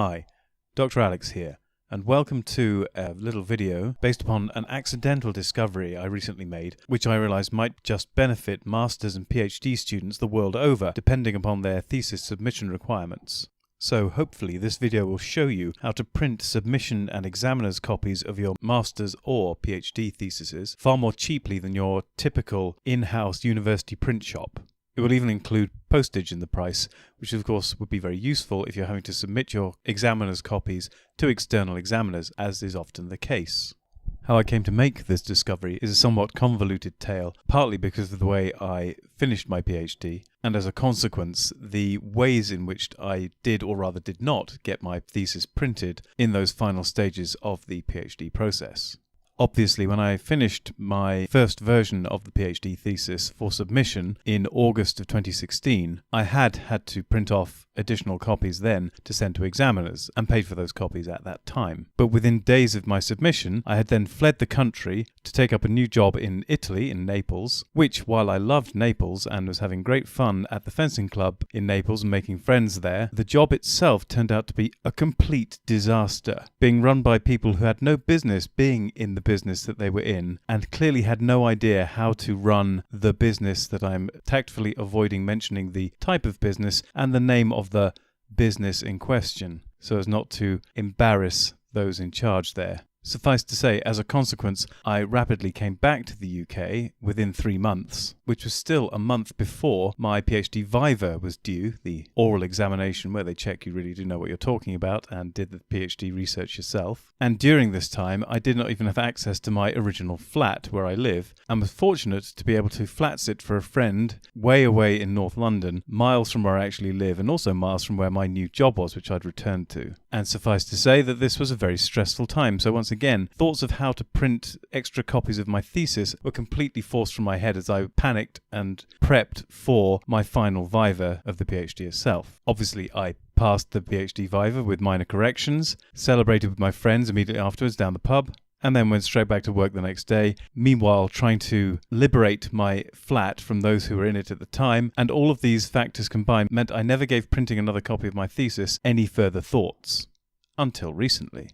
Hi, Dr. Alex here, and welcome to a little video based upon an accidental discovery I recently made, which I realized might just benefit Masters and PhD students the world over, depending upon their thesis submission requirements. So hopefully this video will show you how to print submission and examiner's copies of your Masters or PhD theses far more cheaply than your typical in-house university print shop. It will even include postage in the price, which of course would be very useful if you're having to submit your examiner's copies to external examiners, as is often the case. How I came to make this discovery is a somewhat convoluted tale, partly because of the way I finished my PhD, and as a consequence, the ways in which I did or rather did not get my thesis printed in those final stages of the PhD process. Obviously, when I finished my first version of the PhD thesis for submission in August of 2016, I had to print off additional copies then to send to examiners and paid for those copies at that time. But within days of my submission, I had then fled the country to take up a new job in Italy, in Naples, which, while I loved Naples and was having great fun at the fencing club in Naples and making friends there, the job itself turned out to be a complete disaster, being run by people who had no business being in the business that they were in and clearly had no idea how to run the business that I'm tactfully avoiding mentioning the type of business and the name of the business in question, so as not to embarrass those in charge there. Suffice to say, as a consequence, I rapidly came back to the UK within 3 months, which was still a month before my PhD Viva was due, the oral examination where they check you really do know what you're talking about and did the PhD research yourself. And during this time, I did not even have access to my original flat where I live, and was fortunate to be able to flat sit for a friend way away in North London, miles from where I actually live, and also miles from where my new job was, which I'd returned to. And suffice to say that this was a very stressful time, so once again, thoughts of how to print extra copies of my thesis were completely forced from my head as I panicked and prepped for my final Viva of the PhD itself. Obviously, I passed the PhD Viva with minor corrections, celebrated with my friends immediately afterwards down the pub, and then went straight back to work the next day, meanwhile trying to liberate my flat from those who were in it at the time, and all of these factors combined meant I never gave printing another copy of my thesis any further thoughts. Until recently.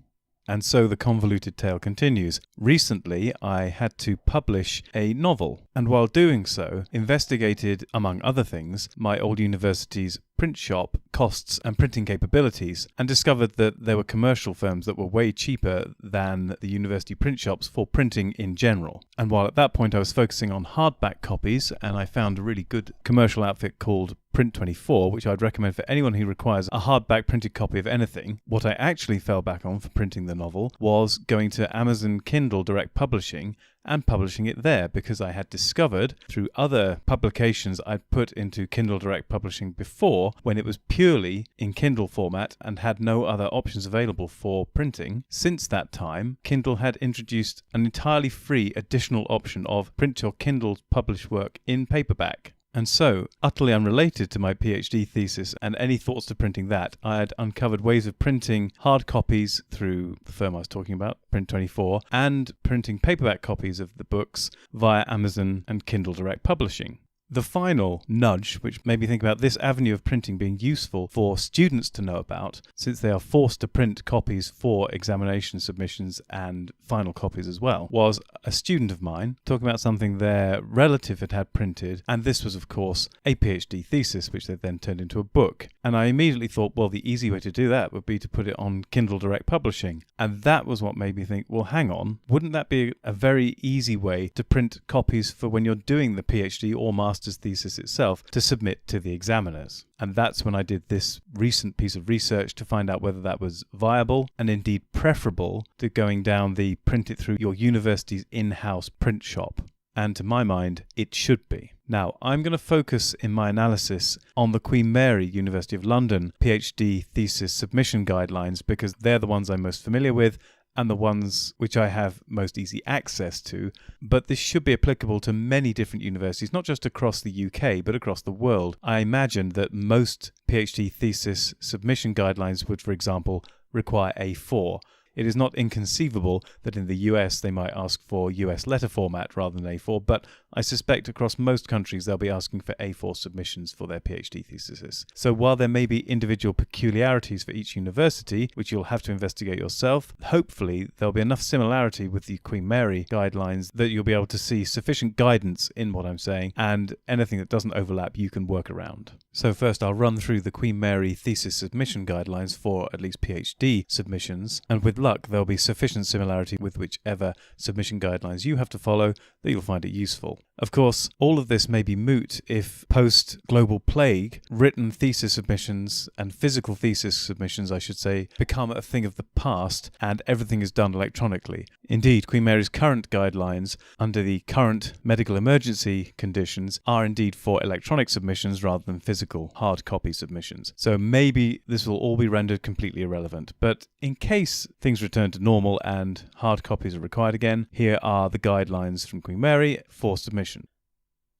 And so the convoluted tale continues. Recently, I had to publish a novel, and while doing so, investigated, among other things, my old university's print shop costs and printing capabilities, and discovered that there were commercial firms that were way cheaper than the university print shops for printing in general. And while at that point I was focusing on hardback copies, and I found a really good commercial outfit called Print24, which I'd recommend for anyone who requires a hardback printed copy of anything, what I actually fell back on for printing the novel was going to Amazon Kindle Direct Publishing and publishing it there, because I had discovered through other publications I'd put into Kindle Direct Publishing before, when it was purely in Kindle format and had no other options available for printing. Since that time, Kindle had introduced an entirely free additional option of print your Kindle published work in paperback. And so, utterly unrelated to my PhD thesis and any thoughts to printing that, I had uncovered ways of printing hard copies through the firm I was talking about, Print24, and printing paperback copies of the books via Amazon and Kindle Direct Publishing. The final nudge, which made me think about this avenue of printing being useful for students to know about, since they are forced to print copies for examination submissions and final copies as well, was a student of mine talking about something their relative had printed, and this was, of course, a PhD thesis, which they then turned into a book. And I immediately thought, well, the easy way to do that would be to put it on Kindle Direct Publishing. And that was what made me think, well, hang on, wouldn't that be a very easy way to print copies for when you're doing the PhD or master's thesis itself to submit to the examiners? And that's when I did this recent piece of research to find out whether that was viable and indeed preferable to going down the print it through your university's in-house print shop. And to my mind, it should be. Now, I'm going to focus in my analysis on the Queen Mary University of London PhD thesis submission guidelines, because they're the ones I'm most familiar with and the ones which I have most easy access to, but this should be applicable to many different universities, not just across the UK, but across the world. I imagine that most PhD thesis submission guidelines would, for example, require A4. It is not inconceivable that in the US they might ask for US letter format rather than A4, but I suspect across most countries they'll be asking for A4 submissions for their PhD theses. So while there may be individual peculiarities for each university, which you'll have to investigate yourself, hopefully there'll be enough similarity with the Queen Mary guidelines that you'll be able to see sufficient guidance in what I'm saying, and anything that doesn't overlap you can work around. So first I'll run through the Queen Mary thesis submission guidelines for at least PhD submissions, and with luck there'll be sufficient similarity with whichever submission guidelines you have to follow that you'll find it useful. Of course, all of this may be moot if post-global plague, written thesis submissions and physical thesis submissions, I should say, become a thing of the past and everything is done electronically. Indeed, Queen Mary's current guidelines, under the current medical emergency conditions, are indeed for electronic submissions rather than physical hard copy submissions. So maybe this will all be rendered completely irrelevant. But in case things return to normal and hard copies are required again, here are the guidelines from Queen Mary for submission.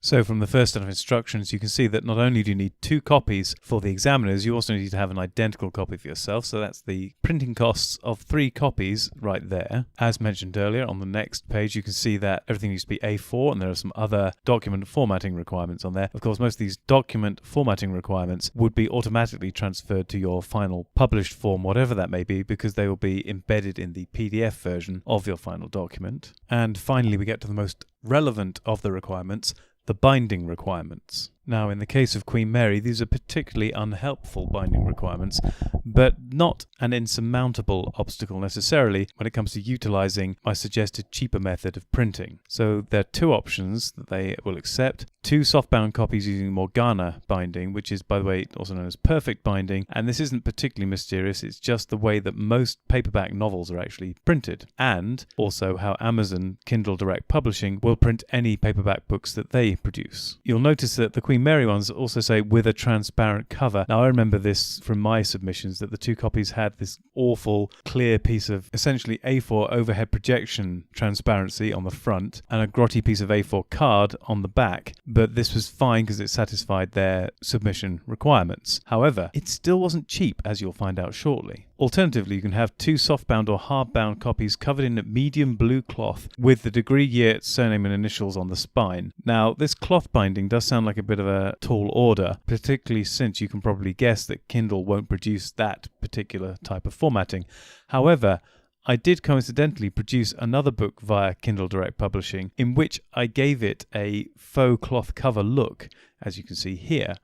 So from the first set of instructions, you can see that not only do you need 2 copies for the examiners, you also need to have an identical copy for yourself. So that's the printing costs of 3 copies right there. As mentioned earlier, on the next page, you can see that everything needs to be A4, and there are some other document formatting requirements on there. Of course, most of these document formatting requirements would be automatically transferred to your final published form, whatever that may be, because they will be embedded in the PDF version of your final document. And finally, we get to the most relevant of the requirements, the binding requirements. Now, in the case of Queen Mary, these are particularly unhelpful binding requirements, but not an insurmountable obstacle necessarily when it comes to utilizing my suggested cheaper method of printing. So there are 2 options that they will accept. 2 softbound copies using Morgana binding, which is, by the way, also known as perfect binding, and this isn't particularly mysterious, it's just the way that most paperback novels are actually printed, and also how Amazon Kindle Direct Publishing will print any paperback books that they produce. You'll notice that the Queen Mary ones also say with a transparent cover. Now, I remember this from my submissions that the 2 copies had this awful clear piece of essentially A4 overhead projection transparency on the front and a grotty piece of A4 card on the back, but this was fine because it satisfied their submission requirements. However, it still wasn't cheap, as you'll find out shortly. Alternatively, you can have 2 softbound or hardbound copies covered in medium blue cloth with the degree, year, surname and initials on the spine. Now, this cloth binding does sound like a bit of a tall order, particularly since you can probably guess that Kindle won't produce that particular type of formatting. However, I did coincidentally produce another book via Kindle Direct Publishing in which I gave it a faux cloth cover look, as you can see here.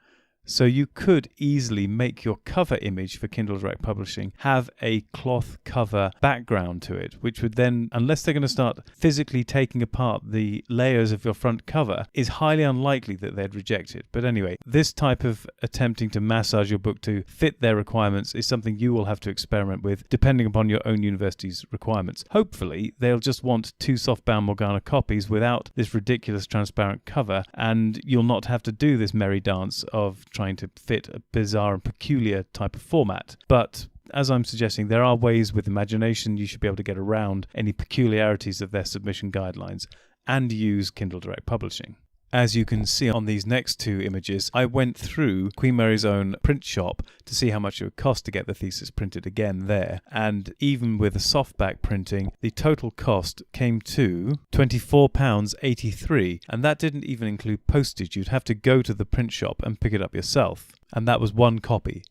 So you could easily make your cover image for Kindle Direct Publishing have a cloth cover background to it, which would then, unless they're going to start physically taking apart the layers of your front cover, is highly unlikely that they'd reject it. But anyway, this type of attempting to massage your book to fit their requirements is something you will have to experiment with, depending upon your own university's requirements. Hopefully, they'll just want 2 softbound Morgana copies without this ridiculous transparent cover, and you'll not have to do this merry dance of trying to fit a bizarre and peculiar type of format. But as I'm suggesting, there are ways with imagination you should be able to get around any peculiarities of their submission guidelines and use Kindle Direct Publishing. As you can see on these next 2 images, I went through Queen Mary's own print shop to see how much it would cost to get the thesis printed again there. And even with a softback printing, the total cost came to £24.83. And that didn't even include postage. You'd have to go to the print shop and pick it up yourself. And that was 1 copy.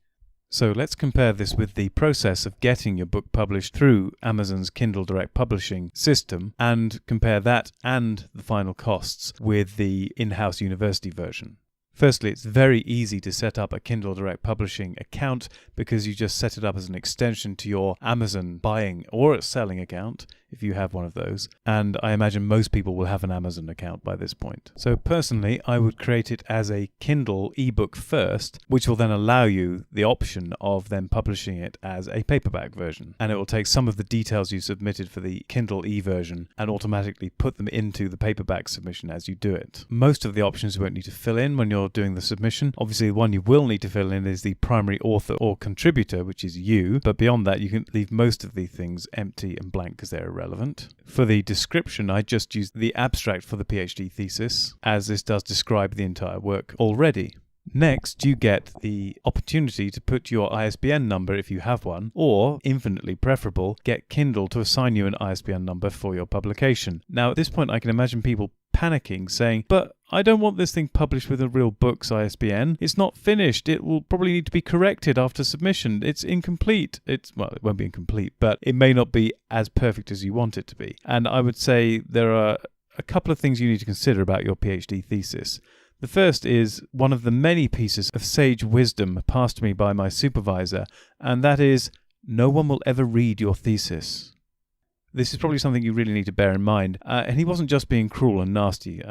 So let's compare this with the process of getting your book published through Amazon's Kindle Direct Publishing system, and compare that and the final costs with the in-house university version. Firstly, it's very easy to set up a Kindle Direct Publishing account because you just set it up as an extension to your Amazon buying or selling account, if you have one of those, and I imagine most people will have an Amazon account by this point. So personally, I would create it as a Kindle ebook first, which will then allow you the option of then publishing it as a paperback version, and it will take some of the details you submitted for the Kindle e-version and automatically put them into the paperback submission as you do it. Most of the options you won't need to fill in when you're doing the submission. Obviously, the one you will need to fill in is the primary author or contributor, which is you, but beyond that you can leave most of the things empty and blank because they're irrelevant. For the description, I just used the abstract for the PhD thesis, as this does describe the entire work already. Next, you get the opportunity to put your ISBN number if you have one, or, infinitely preferable, get Kindle to assign you an ISBN number for your publication. Now, at this point, I can imagine people panicking, saying, but I don't want this thing published with a real book's ISBN. It's not finished. It will probably need to be corrected after submission. It's incomplete. Well, it won't be incomplete, but it may not be as perfect as you want it to be. And I would say there are a couple of things you need to consider about your PhD thesis. The first is one of the many pieces of sage wisdom passed to me by my supervisor, and that is, no one will ever read your thesis. This is probably something you really need to bear in mind. And he wasn't just being cruel and nasty.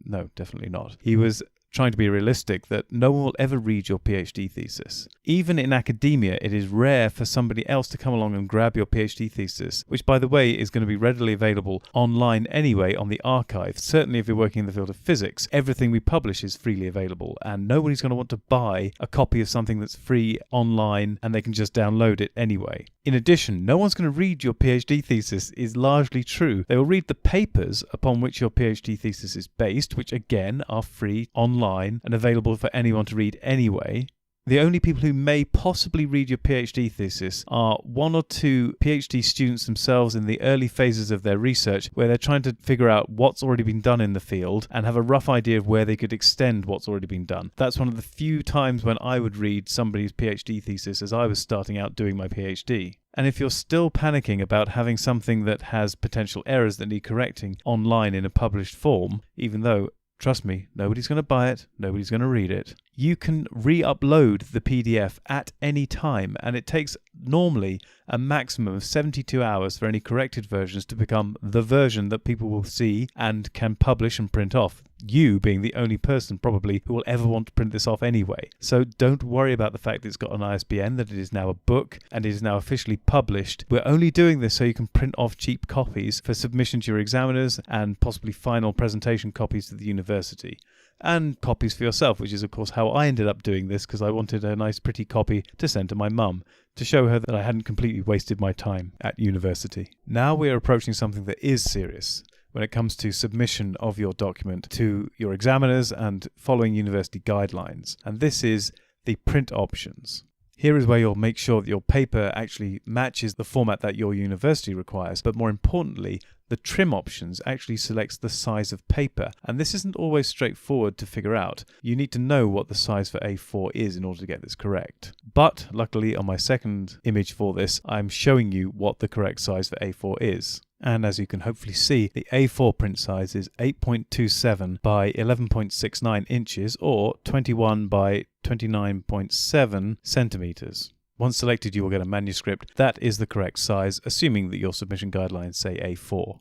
No, definitely not. He was trying to be realistic that no one will ever read your PhD thesis. Even in academia, it is rare for somebody else to come along and grab your PhD thesis, which, by the way, is going to be readily available online anyway on the archive. Certainly if you're working in the field of physics, everything we publish is freely available, and nobody's going to want to buy a copy of something that's free online and they can just download it anyway. In addition, no one's going to read your PhD thesis is largely true. They will read the papers upon which your PhD thesis is based, which again are free online and available for anyone to read anyway. The only people who may possibly read your PhD thesis are one or two PhD students themselves in the early phases of their research, where they're trying to figure out what's already been done in the field and have a rough idea of where they could extend what's already been done. That's one of the few times when I would read somebody's PhD thesis as I was starting out doing my PhD. And if you're still panicking about having something that has potential errors that need correcting online in a published form, even though, trust me, nobody's going to buy it, nobody's going to read it, you can re-upload the PDF at any time, and it takes normally a maximum of 72 hours for any corrected versions to become the version that people will see and can publish and print off. You being the only person probably who will ever want to print this off anyway. So don't worry about the fact that it's got an ISBN, that it is now a book and it is now officially published. We're only doing this so you can print off cheap copies for submission to your examiners and possibly final presentation copies to the university. And copies for yourself, which is of course how I ended up doing this, because I wanted a nice pretty copy to send to my mum, to show her that I hadn't completely wasted my time at university. Now we are approaching something that is serious when it comes to submission of your document to your examiners and following university guidelines. And this is the print options. Here is where you'll make sure that your paper actually matches the format that your university requires, but more importantly, the trim options actually selects the size of paper, and this isn't always straightforward to figure out. You need to know what the size for A4 is in order to get this correct. But luckily on my second image for this, I'm showing you what the correct size for A4 is. And as you can hopefully see, the A4 print size is 8.27 by 11.69 inches or 21 by 29.7 centimeters. Once selected, you will get a manuscript. That is the correct size, assuming that your submission guidelines say A4.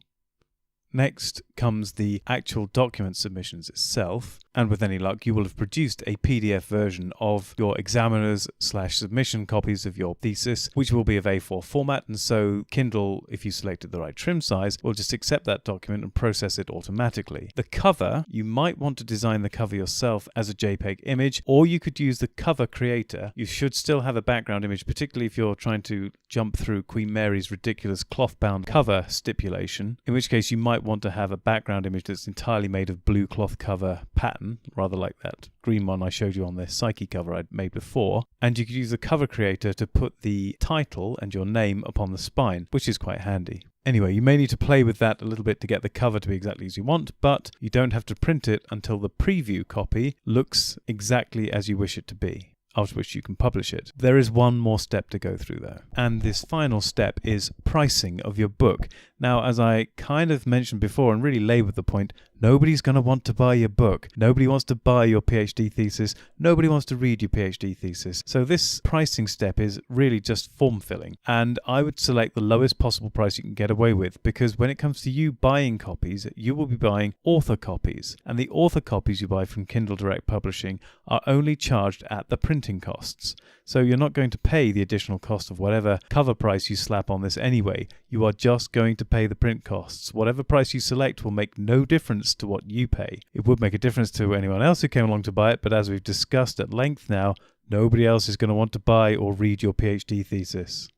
Next comes the actual document submissions itself, and with any luck you will have produced a PDF version of your examiners/submission copies of your thesis, which will be of A4 format, and so Kindle, if you selected the right trim size, will just accept that document and process it automatically. The cover, you might want to design the cover yourself as a JPEG image, or you could use the cover creator. You should still have a background image, particularly if you're trying to jump through Queen Mary's ridiculous cloth-bound cover stipulation, in which case you might want to have a background image that's entirely made of blue cloth cover pattern, rather like that green one I showed you on the Psyche cover I'd made before, and you could use the cover creator to put the title and your name upon the spine, which is quite handy. Anyway, you may need to play with that a little bit to get the cover to be exactly as you want, but you don't have to print it until the preview copy looks exactly as you wish it to be, after which you can publish it. There is one more step to go through though, and this final step is pricing of your book. Now, as I kind of mentioned before and really laboured the point, nobody's going to want to buy your book. Nobody wants to buy your PhD thesis. Nobody wants to read your PhD thesis. So this pricing step is really just form filling. And I would select the lowest possible price you can get away with, because when it comes to you buying copies, you will be buying author copies. And the author copies you buy from Kindle Direct Publishing are only charged at the printing costs. So you're not going to pay the additional cost of whatever cover price you slap on this anyway. You are just going to pay the print costs. Whatever price you select will make no difference to what you pay. It would make a difference to anyone else who came along to buy it, but as we've discussed at length now, nobody else is going to want to buy or read your PhD thesis.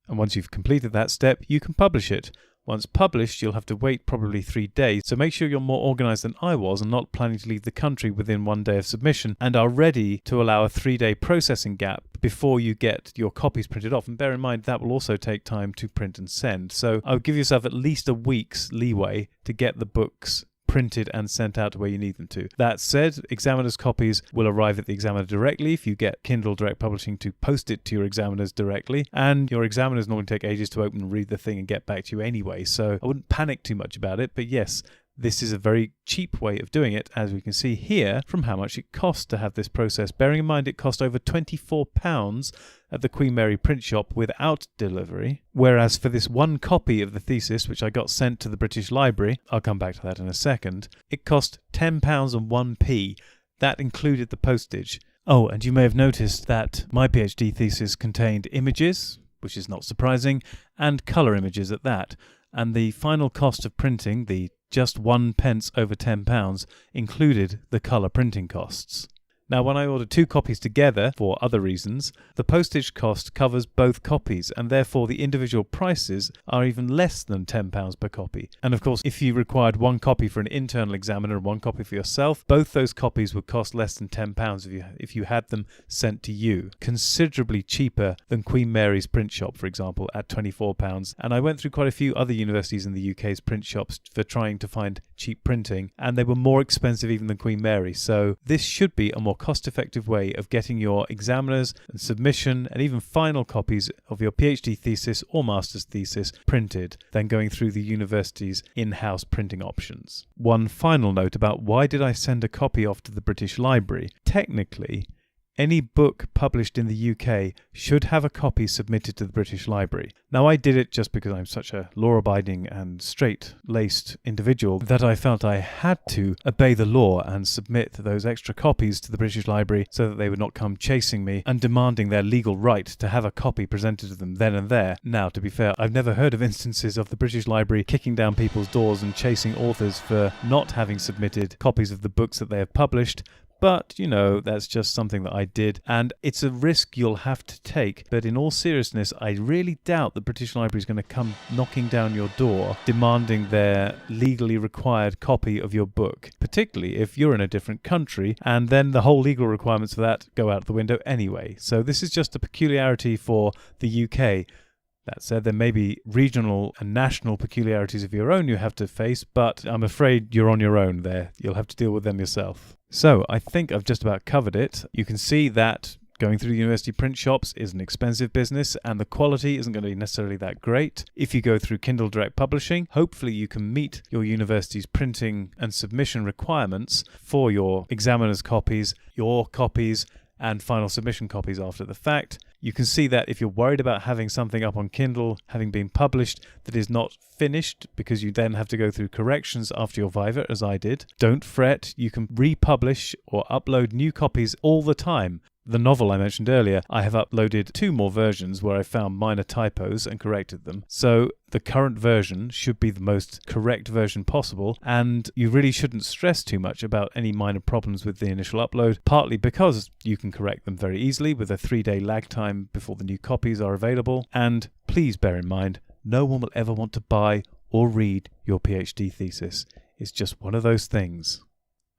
And once you've completed that step, you can publish it. Once published, you'll have to wait probably 3 days, so make sure you're more organized than I was and not planning to leave the country within 1 day of submission, and are ready to allow a 3-day processing gap before you get your copies printed off. And bear in mind, that will also take time to print and send. So I would give yourself at least a week's leeway to get the books printed and sent out to where you need them to. That said, examiners' copies will arrive at the examiner directly if you get Kindle Direct Publishing to post it to your examiners directly, and your examiners normally take ages to open and read the thing and get back to you anyway, so I wouldn't panic too much about it. But yes, this is a very cheap way of doing it, as we can see here from how much it costs to have this process. Bearing in mind it cost over £24 at the Queen Mary print shop without delivery, whereas for this one copy of the thesis, which I got sent to the British Library, I'll come back to that in a second, it cost £10 and 1p. That included the postage. Oh, and you may have noticed that my PhD thesis contained images, which is not surprising, and colour images at that. And the final cost of printing, the just 1 pence over £10, included the colour printing costs. Now, when I ordered 2 copies together for other reasons, the postage cost covers both copies, and therefore the individual prices are even less than £10 per copy. And of course, if you required 1 copy for an internal examiner and 1 copy for yourself, both those copies would cost less than £10 if you had them sent to you. Considerably cheaper than Queen Mary's print shop, for example, at £24. And I went through quite a few other universities in the UK's print shops for trying to find cheap printing, and they were more expensive even than Queen Mary. So this should be a more cost-effective way of getting your examiners and submission and even final copies of your PhD thesis or master's thesis printed than going through the university's in-house printing options. One final note about why did I send a copy off to the British Library. Technically, any book published in the UK should have a copy submitted to the British Library. Now, I did it just because I'm such a law-abiding and straight-laced individual that I felt I had to obey the law and submit those extra copies to the British Library so that they would not come chasing me and demanding their legal right to have a copy presented to them then and there. Now, to be fair, I've never heard of instances of the British Library kicking down people's doors and chasing authors for not having submitted copies of the books that they have published. But, you know, that's just something that I did, and it's a risk you'll have to take. But in all seriousness, I really doubt the British Library is going to come knocking down your door demanding their legally required copy of your book, particularly if you're in a different country, and then the whole legal requirements for that go out the window anyway. So this is just a peculiarity for the UK. That said, there may be regional and national peculiarities of your own you have to face, but I'm afraid you're on your own there. You'll have to deal with them yourself. So, I think I've just about covered it. You can see that going through the university print shops is an expensive business, and the quality isn't going to be necessarily that great. If you go through Kindle Direct Publishing, hopefully you can meet your university's printing and submission requirements for your examiner's copies, your copies, and final submission copies after the fact. You can see that if you're worried about having something up on Kindle having been published that is not finished because you then have to go through corrections after your Viva, as I did, don't fret. You can republish or upload new copies all the time. The novel I mentioned earlier, I have uploaded 2 more versions where I found minor typos and corrected them. So the current version should be the most correct version possible, and you really shouldn't stress too much about any minor problems with the initial upload, partly because you can correct them very easily with a 3-day lag time before the new copies are available. And please bear in mind, no one will ever want to buy or read your PhD thesis. It's just one of those things.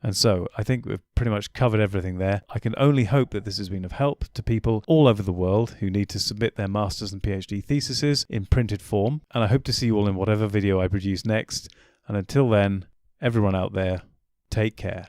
And so, I think we've pretty much covered everything there. I can only hope that this has been of help to people all over the world who need to submit their master's and PhD theses in printed form. And I hope to see you all in whatever video I produce next. And until then, everyone out there, take care.